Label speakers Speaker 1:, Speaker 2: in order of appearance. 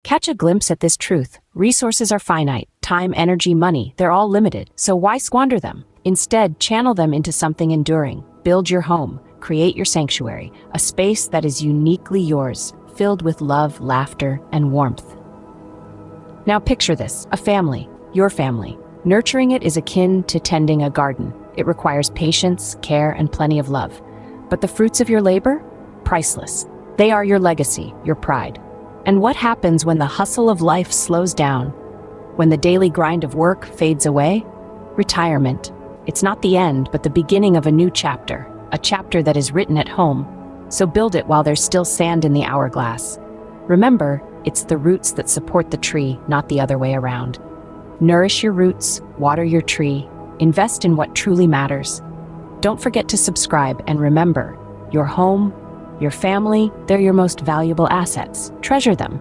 Speaker 1: Catch a glimpse at this truth. Resources are finite. Time, energy, money, they're all limited. So why squander them? Instead, channel them into something enduring. Build your home. Create your sanctuary, a space that is uniquely yours, filled with love, laughter, and warmth. Now picture this, a family, your family. Nurturing it is akin to tending a garden. It requires patience, care, and plenty of love. But the fruits of your labor? Priceless. They are your legacy, your pride. And what happens when the hustle of life slows down? When the daily grind of work fades away? Retirement. It's not the end, but the beginning of a new chapter. A chapter that is written at home. So build it while there's still sand in the hourglass. Remember, it's the roots that support the tree, not the other way around. Nourish your roots, water your tree, invest in what truly matters. Don't forget to subscribe, and remember, your home, your family, they're your most valuable assets. Treasure them.